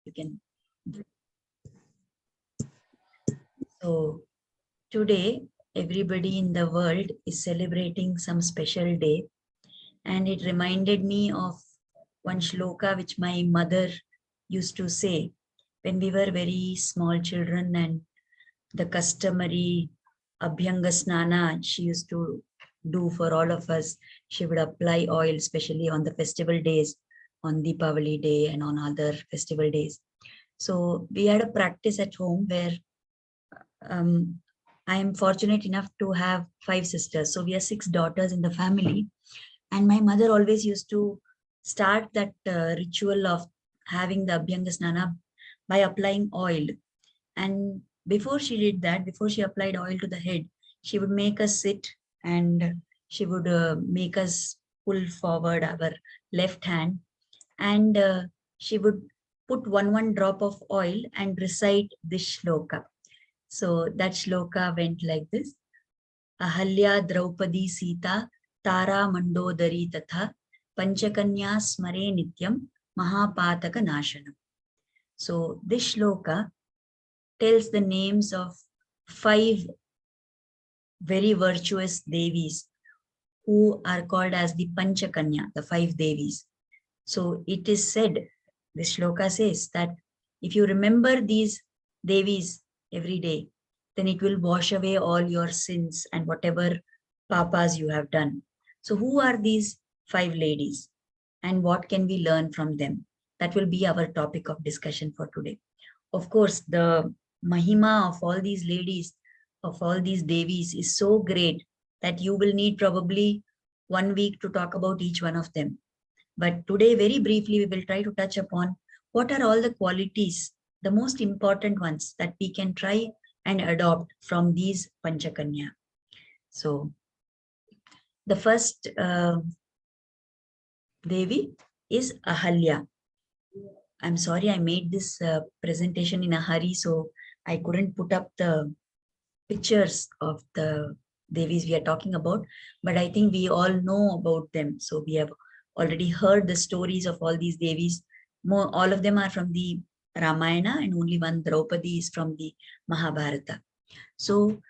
You can. So today, everybody in the world is celebrating some special day. And it reminded me of one shloka which my mother used to say when we were very small children, and the customary Abhyanga Snana she used to do for all of us. She would apply oil, especially on the festival days, on Deepavali day and on other festival days. So we had a practice at home where I am fortunate enough to have 5 sisters. So we are 6 daughters in the family. And my mother always used to start that ritual of having the Abhyanga Snana by applying oil. And before she did that, before she applied oil to the head, she would make us sit, and she would make us pull forward our left hand, and she would put one drop of oil and recite this shloka. So that shloka went like this: Ahalya, Draupadi, Sita, Tara, Mandodari, Tatha, Panchakanyas smare nityam, Mahapataka nashanam. So this shloka tells the names of 5 very virtuous devis who are called as the Panchakanya, the 5 devis. So it is said, this shloka says that if you remember these devis every day, then it will wash away all your sins and whatever papas you have done. So who are these 5 ladies and what can we learn from them? That will be our topic of discussion for today. Of course, the mahima of all these ladies, of all these devis is so great that you will need probably 1 week to talk about each one of them. But today, very briefly, we will try to touch upon what are all the qualities, the most important ones that we can try and adopt from these Panchakanya. So the first Devi is Ahalya. I'm sorry, I made this presentation in a hurry, so I couldn't put up the pictures of the Devis we are talking about, but I think we all know about them. So we have already heard the stories of all these Devis. All of them are from the Ramayana, and only one, Draupadi, is from the Mahabharata. So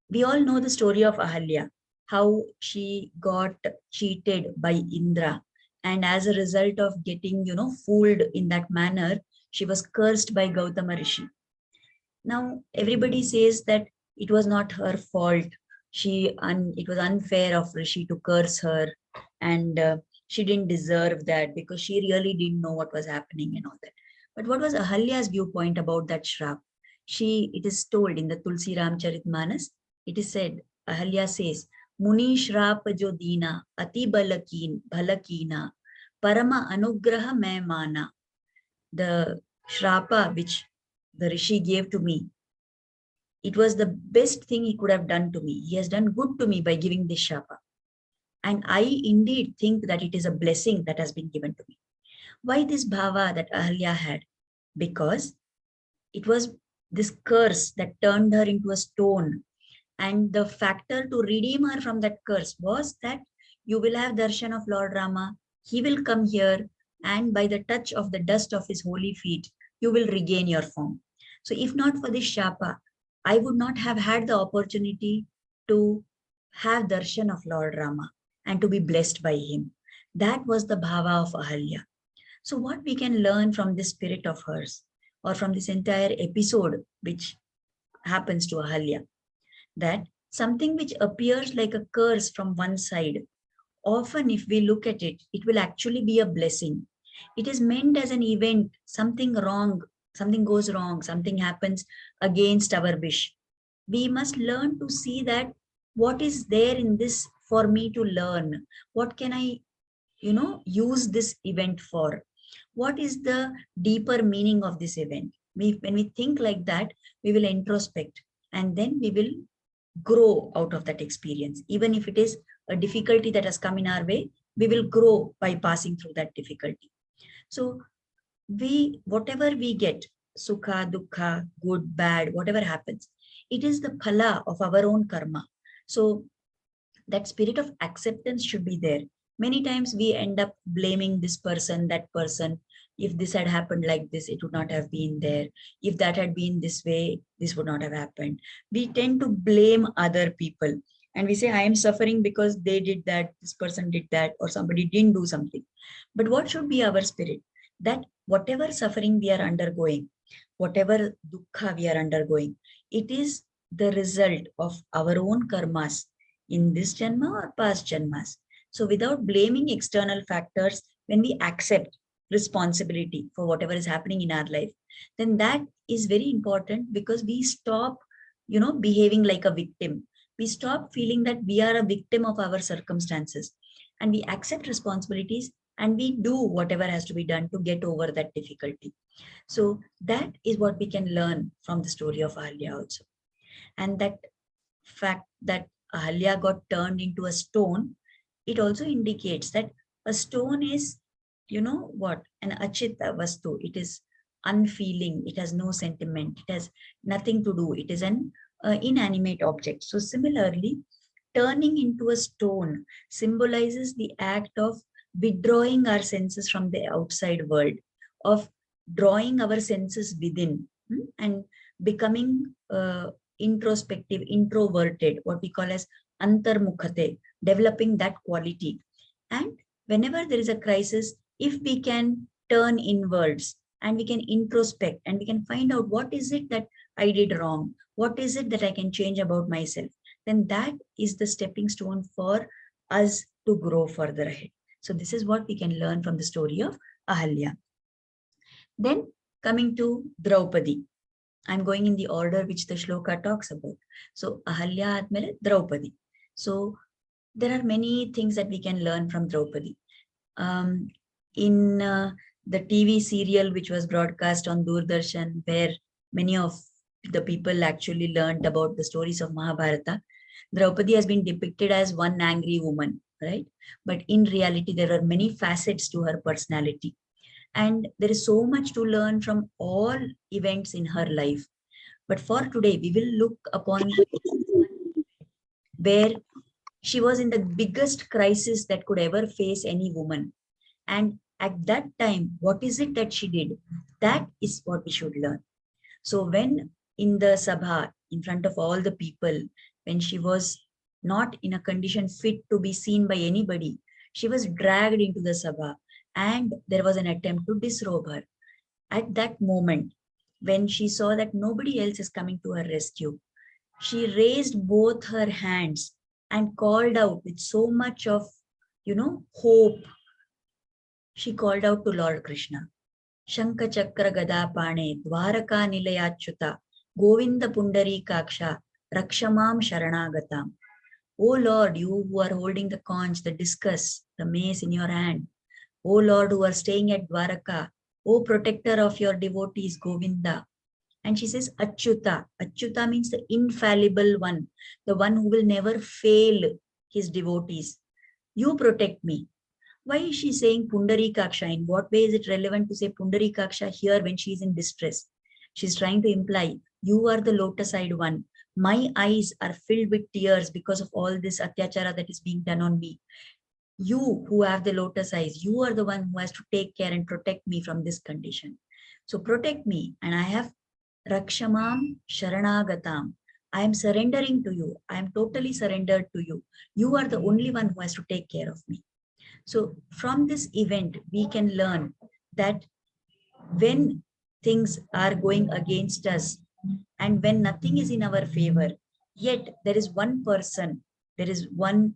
we all know the story of Ahalya, how she got cheated by Indra. And as a result of getting, fooled in that manner, she was cursed by Gautama Rishi. Now, everybody says that it was not her fault. It was unfair of Rishi to curse her, and she didn't deserve that because she really didn't know what was happening and all that. But what was Ahalya's viewpoint about that shrap? It is told in the Tulsi Ramcharitmanas, it is said, Ahalya says, Muni shrap jo deena, ati bhalakina, parama anugraha mai mana. The shrapa which the Rishi gave to me, it was the best thing he could have done to me. He has done good to me by giving this shrapa. And I indeed think that it is a blessing that has been given to me. Why this bhava that Ahalya had? Because it was this curse that turned her into a stone. And the factor to redeem her from that curse was that you will have darshan of Lord Rama. He will come here, and by the touch of the dust of his holy feet, you will regain your form. So if not for this shapa, I would not have had the opportunity to have darshan of Lord Rama and to be blessed by him. That was the bhava of Ahalya. So what we can learn from this spirit of hers, or from this entire episode which happens to Ahalya, that something which appears like a curse from one side, often if we look at it, it will actually be a blessing. It is meant as an event, something wrong, something goes wrong, something happens against our wish. We must learn to see that what is there in this for me to learn. What can I, use this event for? What is the deeper meaning of this event? When we think like that, we will introspect, and then we will grow out of that experience. Even if it is a difficulty that has come in our way, we will grow by passing through that difficulty. So whatever we get, sukha, dukkha, good, bad, whatever happens, it is the phala of our own karma. So that spirit of acceptance should be there. Many times we end up blaming this person, that person, If this had happened like this, it would not have been there. If that had been this way, this would not have happened. We tend to blame other people. And we say, I am suffering because they did that, this person did that, or somebody didn't do something. But what should be our spirit? That whatever suffering we are undergoing, whatever dukkha we are undergoing, it is the result of our own karmas in this janma or past janmas. So without blaming external factors, when we accept responsibility for whatever is happening in our life, then that is very important, because we stop, behaving like a victim. We stop feeling that we are a victim of our circumstances, and we accept responsibilities and we do whatever has to be done to get over that difficulty. So that is what we can learn from the story of Ahalya also. And that fact that Ahalya got turned into a stone, it also indicates that a stone is, an achita vastu. It is unfeeling. It has no sentiment. It has nothing to do. It is an inanimate object. So similarly, turning into a stone symbolizes the act of withdrawing our senses from the outside world, of drawing our senses within, and becoming introspective, introverted, what we call as antarmukhate, developing that quality. And whenever there is a crisis, if we can turn inwards and we can introspect and we can find out what is it that I did wrong, what is it that I can change about myself, then that is the stepping stone for us to grow further ahead. So this is what we can learn from the story of Ahalya. Then coming to Draupadi. I'm going in the order which the shloka talks about. So Ahalya admele Draupadi. So there are many things that we can learn from Draupadi. In the TV serial which was broadcast on Doordarshan, where many of the people actually learned about the stories of Mahabharata, Draupadi has been depicted as one angry woman, right? But in reality, there are many facets to her personality. And there is so much to learn from all events in her life. But for today, we will look upon where she was in the biggest crisis that could ever face any woman. And at that time, what is it that she did? That is what we should learn. So when in the Sabha, in front of all the people, when she was not in a condition fit to be seen by anybody, she was dragged into the Sabha, and there was an attempt to disrobe her. At that moment, when she saw that nobody else is coming to her rescue, she raised both her hands and called out with so much of, hope. She called out to Lord Krishna. Shanka Chakra Gada Pane, Dwaraka Nilayachyuta, Govinda Pundari Kaksha, Rakshamam Sharanagatam. O Lord, you who are holding the conch, the discus, the mace in your hand. O Lord, who are staying at Dwaraka. O protector of your devotees, Govinda. And she says, Achyuta. Achyuta means the infallible one, the one who will never fail his devotees. You protect me. Why is she saying Pundarikaksha? In what way is it relevant to say Pundarikaksha here when she is in distress? She's trying to imply, you are the lotus-eyed one. My eyes are filled with tears because of all this atyachara that is being done on me. You who have the lotus eyes, you are the one who has to take care and protect me from this condition. So protect me, and I have Rakshamam Sharanagatam. I am surrendering to you. I am totally surrendered to you. You are the only one who has to take care of me. So from this event, we can learn that when things are going against us and when nothing is in our favor, yet there is one person, there is one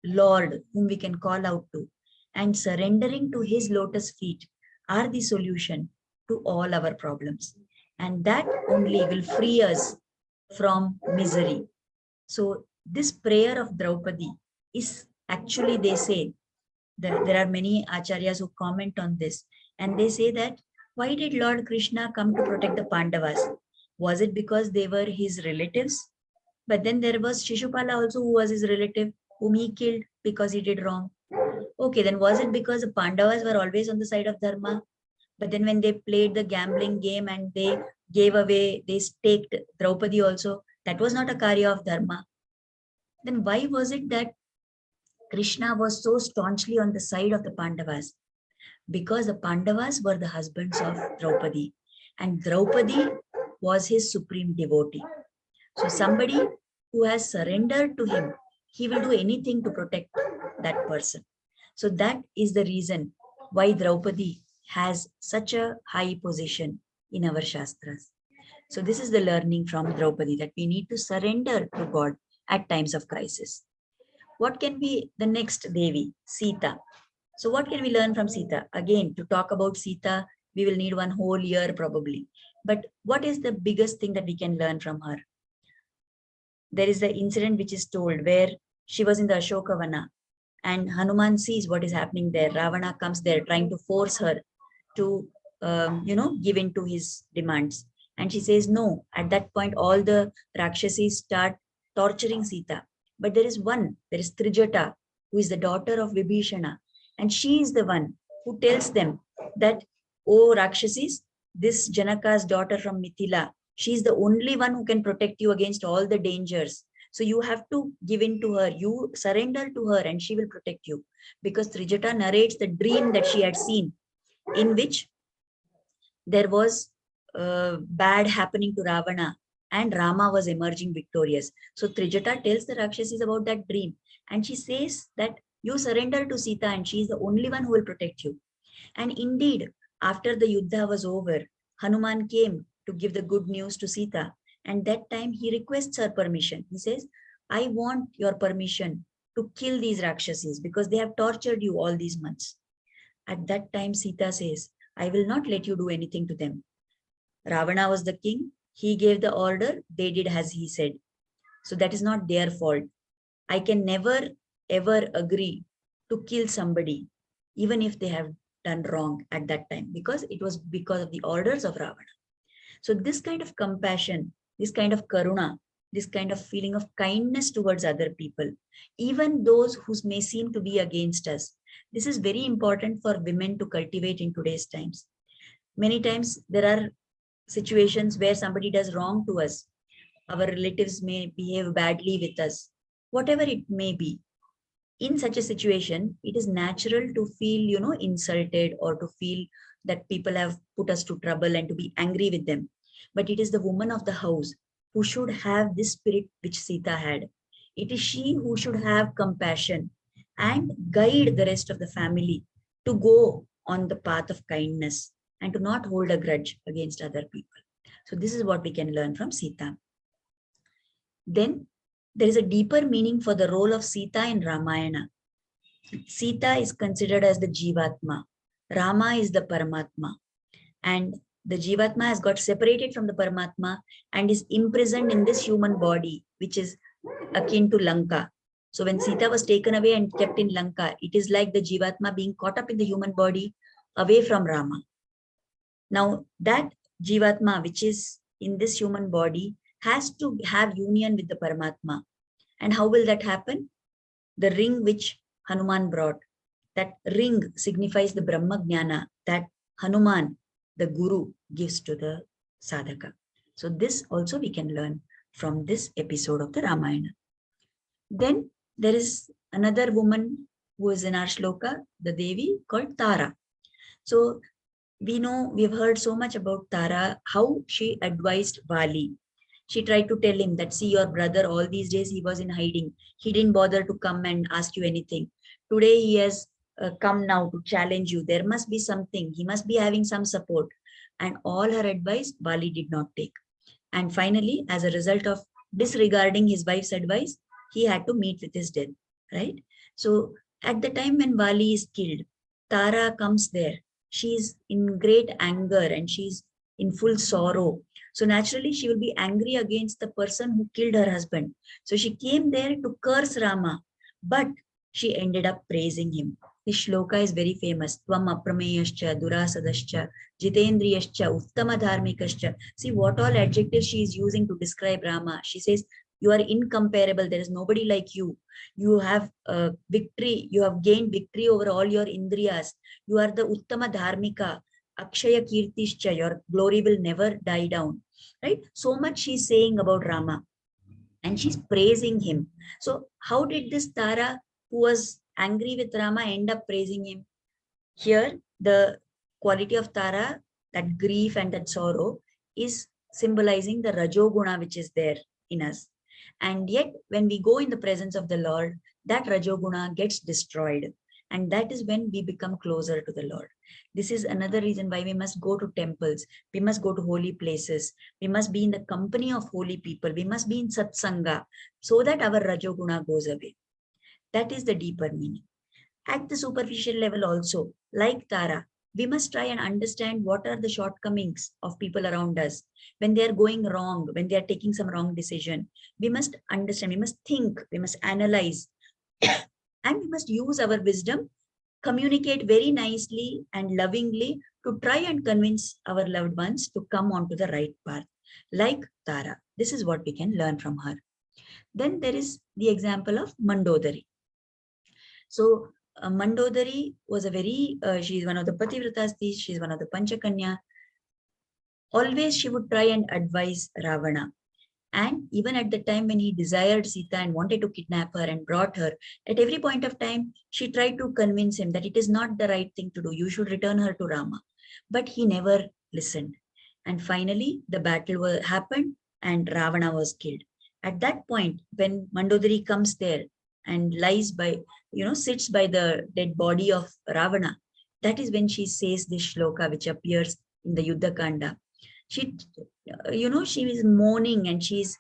Lord whom we can call out to, and surrendering to his lotus feet are the solution to all our problems. And that only will free us from misery. So this prayer of Draupadi is actually, they say, there are many acharyas who comment on this, and they say that why did Lord Krishna come to protect the Pandavas? Was it because they were his relatives? But then there was Shishupala also, who was his relative, whom he killed because he did wrong. Okay, then was it because the Pandavas were always on the side of Dharma? But then when they played the gambling game and they gave away, they staked Draupadi also, that was not a karya of Dharma. Then why was it that Krishna was so staunchly on the side of the Pandavas? because the Pandavas were the husbands of Draupadi, and Draupadi was his supreme devotee. So somebody who has surrendered to him, he will do anything to protect that person. So that is the reason why Draupadi has such a high position in our Shastras. So this is the learning from Draupadi, that we need to surrender to God at times of crisis. What can be the next Devi? Sita. So what can we learn from Sita? Again, to talk about Sita, we will need one whole year probably. But what is the biggest thing that we can learn from her? There is the incident which is told where she was in the Ashokavana and Hanuman sees what is happening there. Ravana comes there trying to force her to, give in to his demands. And she says no. At that point, all the Rakshasis start torturing Sita. But there is Trijata, who is the daughter of Vibhishana. And she is the one who tells them that, oh Rakshasis, this Janaka's daughter from Mithila, she is the only one who can protect you against all the dangers. So you have to give in to her. You surrender to her and she will protect you. Because Trijata narrates the dream that she had seen, in which there was bad happening to Ravana and Rama was emerging victorious. So Trijata tells the Rakshasas about that dream and she says that you surrender to Sita and she is the only one who will protect you. And indeed, after the Yuddha was over, Hanuman came to give the good news to Sita. And that time he requests her permission. He says, I want your permission to kill these Rakshasas because they have tortured you all these months. At that time, Sita says, I will not let you do anything to them. Ravana was the king. He gave the order. They did as he said. So that is not their fault. I can never, ever agree to kill somebody, even if they have done wrong at that time, because it was because of the orders of Ravana. So this kind of compassion, this kind of karuna, this kind of feeling of kindness towards other people, even those who may seem to be against us, this is very important for women to cultivate in today's times. Many times there are situations where somebody does wrong to us. Our relatives may behave badly with us, whatever it may be. In such a situation, it is natural to feel, insulted or to feel that people have put us to trouble and to be angry with them. But it is the woman of the house who should have this spirit which Sita had. It is she who should have compassion and guide the rest of the family to go on the path of kindness and to not hold a grudge against other people. So this is what we can learn from Sita. Then there is a deeper meaning for the role of Sita in Ramayana. Sita is considered as the Jivatma. Rama is the Paramatma. And the Jivatma has got separated from the Paramatma and is imprisoned in this human body, which is akin to Lanka. So when Sita was taken away and kept in Lanka, it is like the Jivatma being caught up in the human body away from Rama. Now that Jivatma, which is in this human body, has to have union with the Paramatma. And how will that happen? The ring which Hanuman brought, that ring signifies the Brahma Jnana that Hanuman, the Guru, gives to the sadhaka. So this also we can learn from this episode of the Ramayana. Then there is another woman who is in our shloka, the Devi called Tara. So we've heard so much about Tara, how she advised Vali. She tried to tell him that, see, your brother, all these days he was in hiding. He didn't bother to come and ask you anything. Today he has come now to challenge you. There must be something. He must be having some support. And all her advice, Vali did not take. And finally, as a result of disregarding his wife's advice, he had to meet with his death, right? So at the time when Vali is killed, Tara comes there. She's in great anger and she's in full sorrow. So naturally, she will be angry against the person who killed her husband. So she came there to curse Rama, but she ended up praising him. This shloka is very famous. Tvam aprameyascha, durasadascha, jitendriyascha, uttama dharmikascha. See what all adjectives she is using to describe Rama. She says, you are incomparable. There is nobody like you. You have victory. You have gained victory over all your indriyas. You are the uttama dharmika. Akshaya kirtischa, your glory will never die down, right? So much she's saying about Rama and she's praising him. So how did this Tara, who was angry with Rama, end up praising him? Here, The quality of Tara, that grief and that sorrow, is symbolizing the Rajoguna which is there in us. And yet, when we go in the presence of the Lord, that Rajoguna gets destroyed. And that is when we become closer to the Lord. This is another reason why we must go to temples. We must go to holy places. We must be in the company of holy people. We must be in satsanga so that our Rajoguna goes away. That is the deeper meaning. At the superficial level also, like Tara, we must try and understand what are the shortcomings of people around us. When they are going wrong, when they are taking some wrong decision, we must understand, we must think, we must analyze, and we must use our wisdom, communicate very nicely and lovingly to try and convince our loved ones to come onto the right path. Like Tara, this is what we can learn from her. Then there is the example of Mandodari. So Mandodari was a very, she is one of the Pativratas, she is one of the Panchakanya. Always she would try and advise Ravana. And even at the time when he desired Sita and wanted to kidnap her and brought her, at every point of time, she tried to convince him that it is not the right thing to do. You should return her to Rama. But he never listened. And finally, the battle happened and Ravana was killed. At that point, when Mandodari comes there and lies by, sits by the dead body of Ravana, that is when she says this shloka which appears in the Yuddha Kanda. She, she is mourning and she's,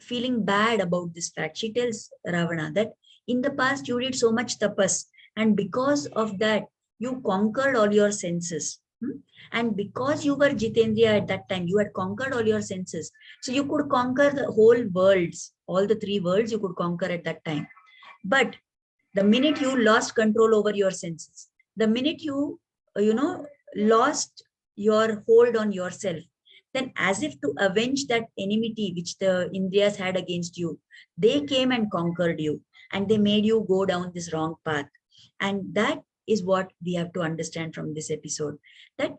feeling bad about this fact. She tells Ravana that in the past you did so much tapas, and because of that, you conquered all your senses. And because you were Jitendriya at that time, you had conquered all your senses. So you could conquer the whole worlds, all the three worlds you could conquer at that time. But the minute you lost control over your senses, the minute you, lost your hold on yourself, then as if to avenge that enmity which the Indriyas had against you, they came and conquered you and they made you go down this wrong path. And that is what we have to understand from this episode, that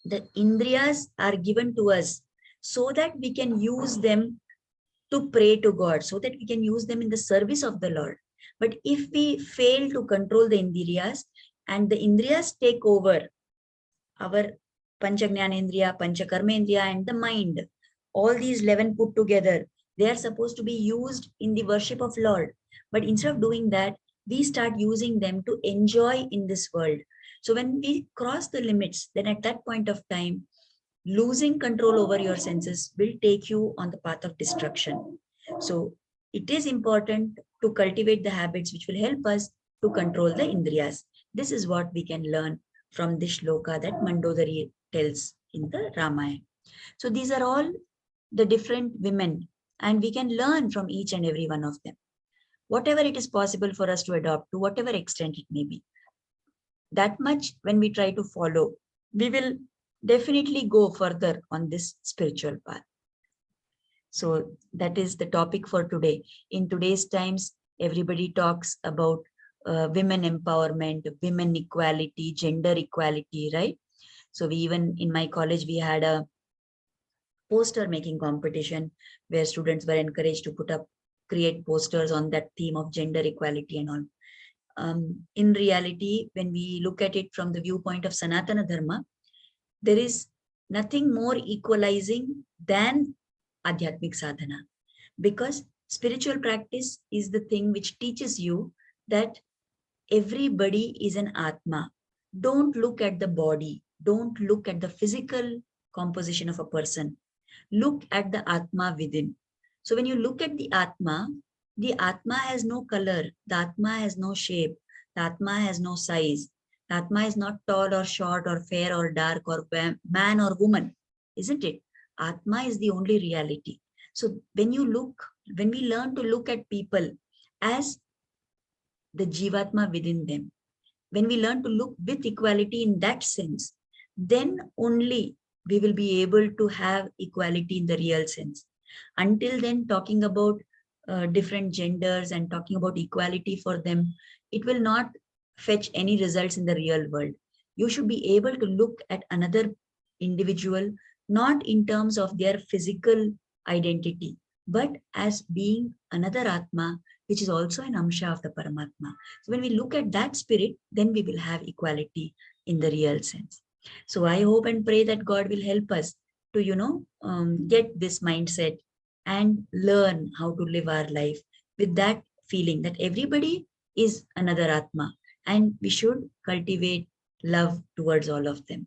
the Indriyas are given to us so that we can use them to pray to God, so that we can use them in the service of the Lord. But if we fail to control the Indriyas and the Indriyas take over our Panchajnanendriya, Panchakarmendriya and the mind, all these 11 put together, they are supposed to be used in the worship of Lord. But instead of doing that, we start using them to enjoy in this world. So when we cross the limits, then at that point of time, losing control over your senses will take you on the path of destruction. So it is important to cultivate the habits which will help us to control the Indriyas. This is what we can learn from this shloka that Mandodari tells in the Ramayana. So these are all the different women, and we can learn from each and every one of them. Whatever it is possible for us to adopt, to whatever extent it may be, that much when we try to follow, we will definitely go further on this spiritual path. So that is the topic for today. In today's times, everybody talks about women empowerment, women equality, gender equality, right? So we even in my college, we had a poster making competition where students were encouraged to create posters on that theme of gender equality and all. In reality, when we look at it from the viewpoint of Sanatana Dharma, there is nothing more equalizing than Adhyatmik Sadhana, because spiritual practice is the thing which teaches you that everybody is an Atma. Don't look at the body. Don't look at the physical composition of a person. Look at the Atma within. So when you look at the Atma has no color. The Atma has no shape. The Atma has no size. The Atma is not tall or short or fair or dark or man or woman, isn't it? Atma is the only reality. So when we learn to look at people as the Jivatma within them, when we learn to look with equality in that sense, then only we will be able to have equality in the real sense. Until then, talking about different genders and talking about equality for them, it will not fetch any results in the real world. You should be able to look at another individual, not in terms of their physical identity, but as being another Atma, which is also an Amsha of the Paramatma. So when we look at that spirit, then we will have equality in the real sense. So I hope and pray that God will help us to, get this mindset and learn how to live our life with that feeling that everybody is another Atma and we should cultivate love towards all of them.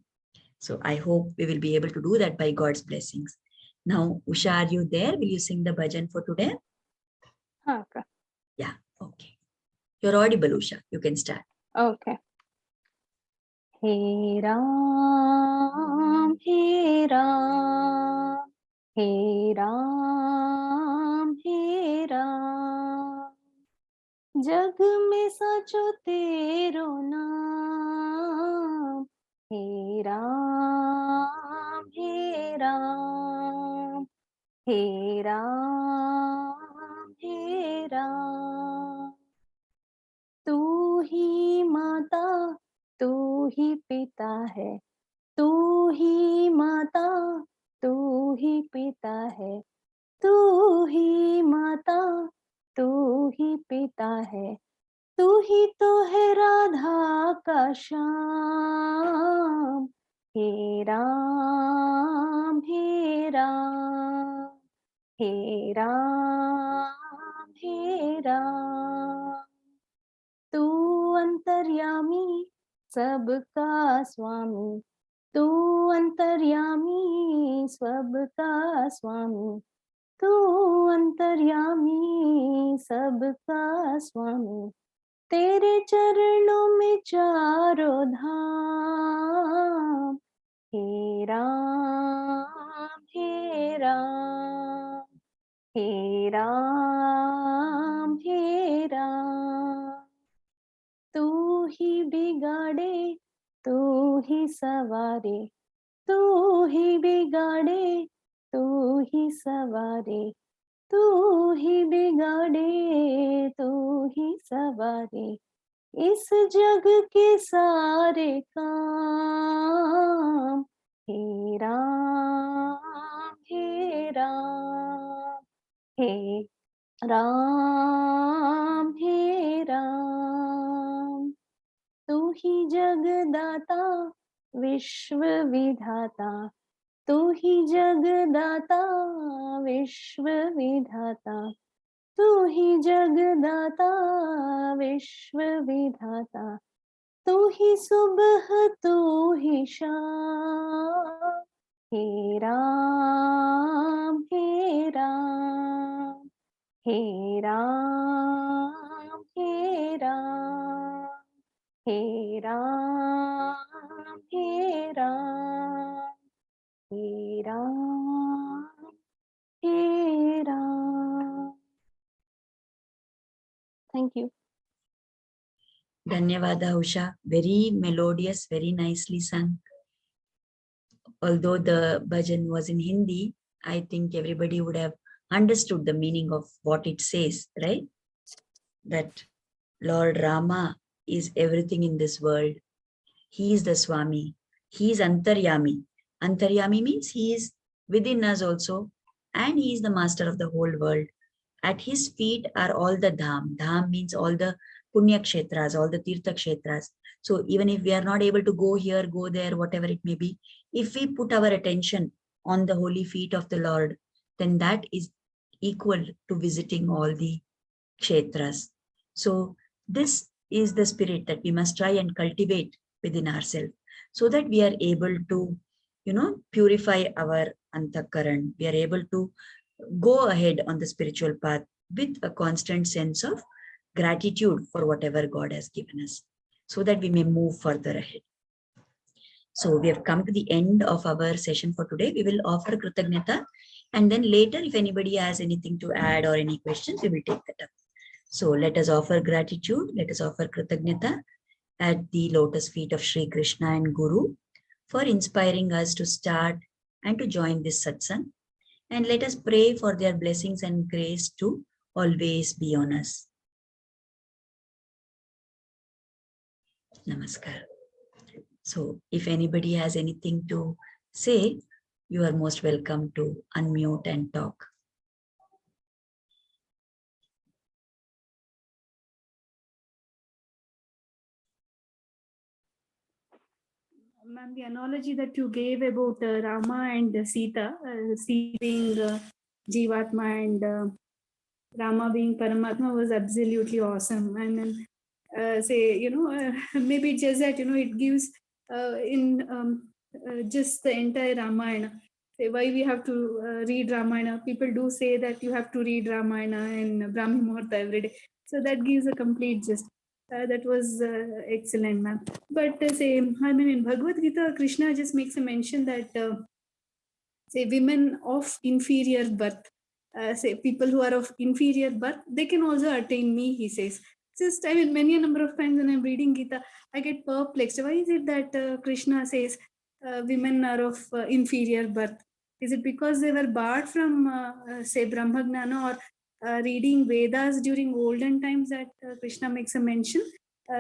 So I hope we will be able to do that by God's blessings. Now, Usha, are you there? Will you sing the bhajan for today? Okay. Yeah, okay. You're audible, Usha. You can start. Okay. He Ram, He Ram, He Ram, He Ram. जग में सचो तेरो नाम, हे राम, हे राम, हे राम, हे राम. तू ही माता, तू ही पिता है, तू ही माता, तू ही पिता है, तू ही माता, तू ही पिता है, तू ही तो है राधा का श्याम. हे राम, हे राम, हे राम, हे राम. तू अंतर्यामी सबका स्वामी, तू अंतर्यामी सबका स्वामी, तू अंतर्यामी सबका स्वामी. तेरे चरणों में चारों धाम. हे राम, हे राम, हे राम, हे राम. तू ही बिगाड़े, तू ही सवारे, तू ही बिगाड़े, तू ही सवारे, तू ही बिगाड़े, तू ही सवारे. इस जग के सारे काम. हे राम, हे राम, हे राम, हे राम. तू ही जगदाता विश्व विधाता, तू ही जगदाता विश्व विधाता, तू ही जगदाता विश्व विधाता. तू ही सुबह, तू ही शाम. हे राम, हे राम, हे राम, हे राम, हे राम, हे राम, हे राम, हे Ram. Thank you. Dhanyavada, Usha. Very melodious, very nicely sung. Although the bhajan was in Hindi, I think everybody would have understood the meaning of what it says, right? That Lord Rama is everything in this world. He is the Swami. He is Antaryami. Antaryami means he is within us also, and he is the master of the whole world. At his feet are all the dham. Dham means all the punya kshetras, all the tirtha kshetras. So even if we are not able to go here, go there, whatever it may be, if we put our attention on the holy feet of the Lord, then that is equal to visiting all the kshetras. So this is the spirit that we must try and cultivate within ourselves so that we are able to, purify our antakaran. We are able to go ahead on the spiritual path with a constant sense of gratitude for whatever God has given us so that we may move further ahead. So we have come to the end of our session for today. We will offer Kritagnyata, and then later if anybody has anything to add or any questions, we will take that up. So let us offer gratitude. Let us offer Kritagnyata at the lotus feet of Sri Krishna and Guru for inspiring us to start and to join this satsang. And let us pray for their blessings and grace to always be on us. Namaskar. So if anybody has anything to say, you are most welcome to unmute and talk. ma'am, the analogy that you gave about Rama and Sita, Sita being Jivatma and Rama being Paramatma was absolutely awesome. And then maybe just that, it gives just the entire Ramayana. Say why we have to read Ramayana. People do say that you have to read Ramayana and Brahmi Muhurta every day. So that gives a complete gist. That was excellent, ma'am. But in Bhagavad Gita, Krishna just makes a mention that say women of inferior birth, say people who are of inferior birth, they can also attain me, he says. Just, many a number of times when I'm reading Gita, I get perplexed. Why is it that Krishna says women are of inferior birth? Is it because they were barred from, say, Brahmagnana or reading Vedas during olden times that Krishna makes a mention?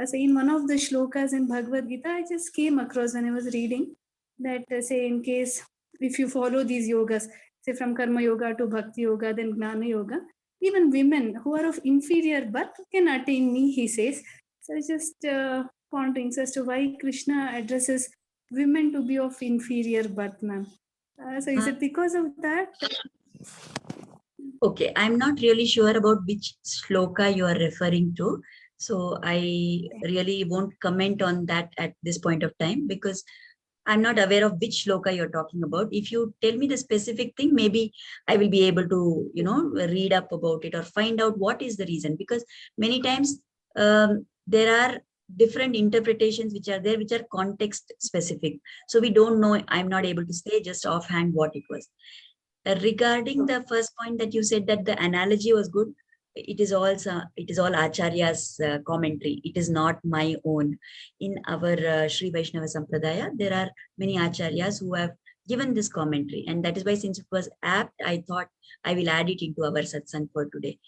So in one of the shlokas in Bhagavad Gita, I just came across when I was reading that, say, in case if you follow these yogas, say from Karma Yoga to Bhakti Yoga, then Gnana Yoga, even women who are of inferior birth can attain me, he says. So it's just pondering as to why Krishna addresses women to be of inferior birth, ma'am. So is it because of that? Okay, I'm not really sure about which shloka you are referring to. So I really won't comment on that at this point of time because I'm not aware of which shloka you're talking about. If you tell me the specific thing, maybe I will be able to, read up about it or find out what is the reason. Because many times there are different interpretations which are there, which are context specific. So we don't know, I'm not able to say just offhand what it was. Regarding the first point that you said that the analogy was good, it is all Acharya's commentary. It is not my own. In our Sri Vaishnava Sampradaya, there are many Acharyas who have given this commentary. And that is why, since it was apt, I thought I will add it into our satsang for today.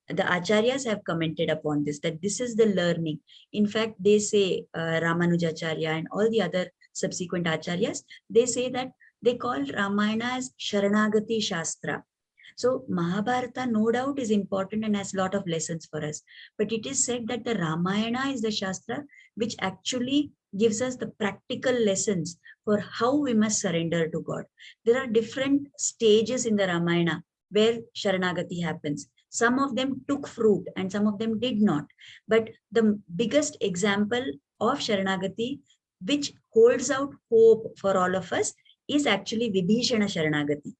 The Acharyas have commented upon this, that this is the learning. In fact, they say, Ramanujacharya and all the other subsequent Acharyas, they say that they call Ramayana as Sharanagati Shastra. So Mahabharata, no doubt, is important and has a lot of lessons for us. But it is said that the Ramayana is the Shastra which actually gives us the practical lessons for how we must surrender to God. There are different stages in the Ramayana where Sharanagati happens. Some of them took fruit and some of them did not. But the biggest example of Sharanagati, which holds out hope for all of us, is actually Vibhishana Sharanagati.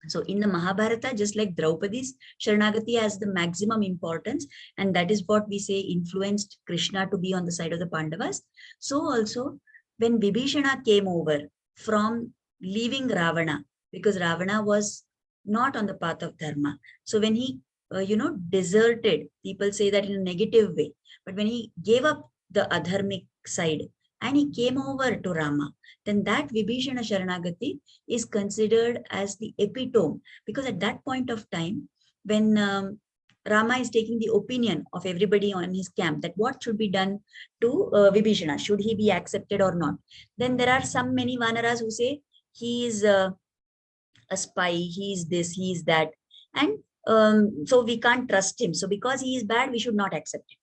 So in the Mahabharata, just like Draupadi's Sharanagati has the maximum importance, and that is what we say influenced Krishna to be on the side of the Pandavas. So also when Vibhishana came over from leaving Ravana, because Ravana was not on the path of dharma. So when he, deserted, people say that in a negative way, but when he gave up the adharmic side and he came over to Rama, then that Vibhishana Sharanagati is considered as the epitome, because at that point of time, when Rama is taking the opinion of everybody on his camp that what should be done to Vibhishana, should he be accepted or not, then there are some many Vanaras who say he is a spy, he is this, he is that, and so we can't trust him. So because he is bad, we should not accept him.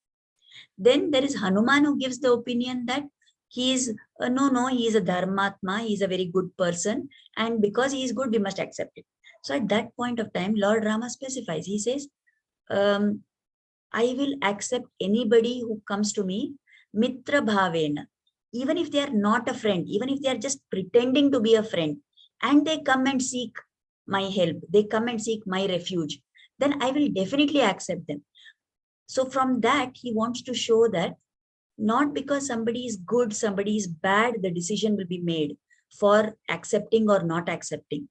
Then there is Hanuman who gives the opinion that he is, no, he is a dharmatma, he is a very good person, and because he is good, we must accept it. So at that point of time, Lord Rama specifies, he says, I will accept anybody who comes to me, mitra bhavena, even if they are not a friend, even if they are just pretending to be a friend, and they come and seek my help, they come and seek my refuge, then I will definitely accept them. So from that, he wants to show that not because somebody is good, somebody is bad, the decision will be made for accepting or not accepting.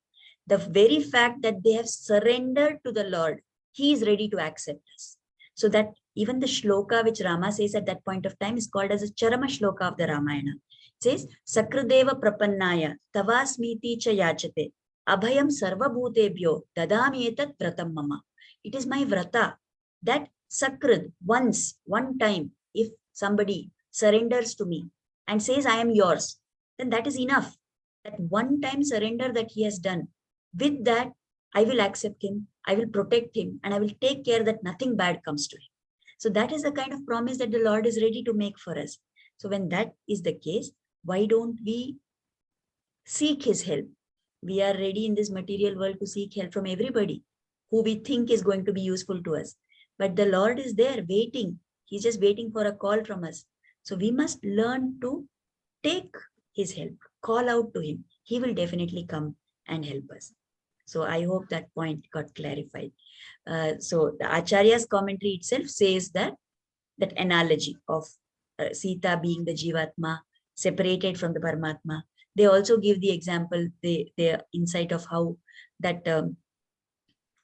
The very fact that they have surrendered to the Lord, he is ready to accept us. So that even the shloka which Rama says at that point of time is called as a Charama shloka of the Ramayana. It says, Sakradeva prapannaya tavasmiti cha yachate abhayam sarvabhutebhyo dadami etat vratam mama. It is my vrata that Sakrad, one time, if somebody surrenders to me and says, I am yours, then that is enough. That one time surrender that he has done, with that, I will accept him, I will protect him, and I will take care that nothing bad comes to him. So that is the kind of promise that the Lord is ready to make for us. So when that is the case, why don't we seek his help? We are ready in this material world to seek help from everybody who we think is going to be useful to us. But the Lord is there waiting. He's just waiting for a call from us. So we must learn to take his help, call out to him. He will definitely come and help us. So I hope that point got clarified. So the Acharya's commentary itself says that analogy of Sita being the Jivatma separated from the Paramatma. They also give the example, their insight of how that,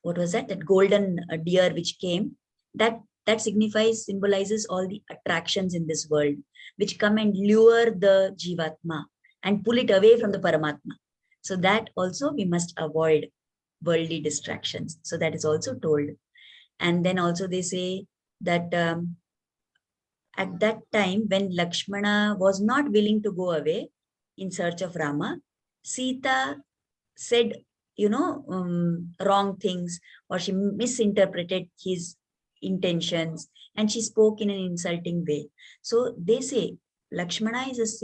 what was that? That golden deer which came, that symbolizes all the attractions in this world, which come and lure the Jivatma and pull it away from the Paramatma. So that also we must avoid worldly distractions. So that is also told. And then also they say that at that time when Lakshmana was not willing to go away in search of Rama, Sita said, wrong things, or she misinterpreted his intentions, and she spoke in an insulting way. So they say Lakshmana is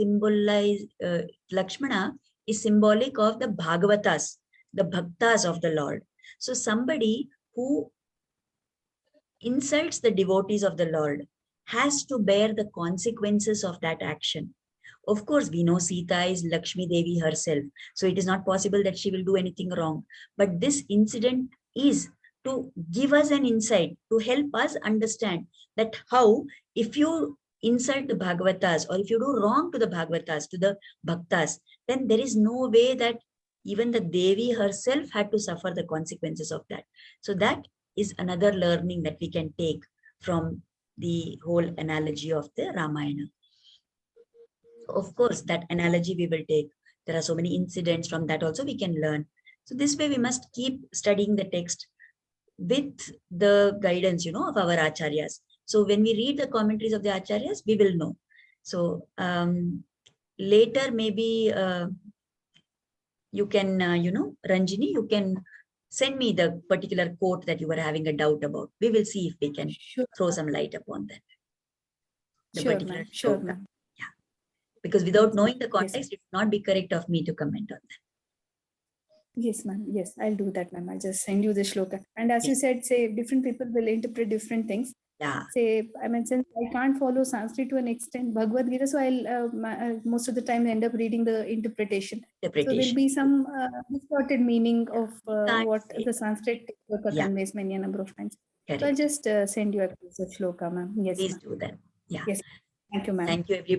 Lakshmana is symbolic of the Bhagavatas, the Bhaktas of the Lord. So somebody who insults the devotees of the Lord has to bear the consequences of that action. Of course, we know Sita is Lakshmi Devi herself, so it is not possible that she will do anything wrong. But this incident is to give us an insight, to help us understand that how, if you insult the Bhagavatas, or if you do wrong to the Bhagavatas, to the Bhaktas, then there is no way that even the Devi herself had to suffer the consequences of that. So that is another learning that we can take from the whole analogy of the Ramayana. Of course, that analogy we will take. There are so many incidents from that also we can learn. So this way we must keep studying the text with the guidance, of our acharyas. So when we read the commentaries of the acharyas, we will know. So later maybe you can, Ranjini, you can send me the particular quote that you were having a doubt about. We will see if we can throw some light upon that. The particular shloka. Sure, ma'am. Yeah. Because without knowing the context, it would not be correct of me to comment on that. Yes, ma'am. Yes, I'll do that, ma'am. I'll just send you the shloka. And as you said, say different people will interpret different things. Yeah. Say, I mean, since I can't follow Sanskrit to an extent, Bhagavad Gita, so I'll most of the time end up reading the interpretation. So there'll be some distorted meaning of what the Sanskrit shloka conveys many a number of times. Correct. So I'll just send you a piece of shloka, ma'am. Yes, please do that. Yeah. Yes. Thank you, ma'am. Thank you, everybody.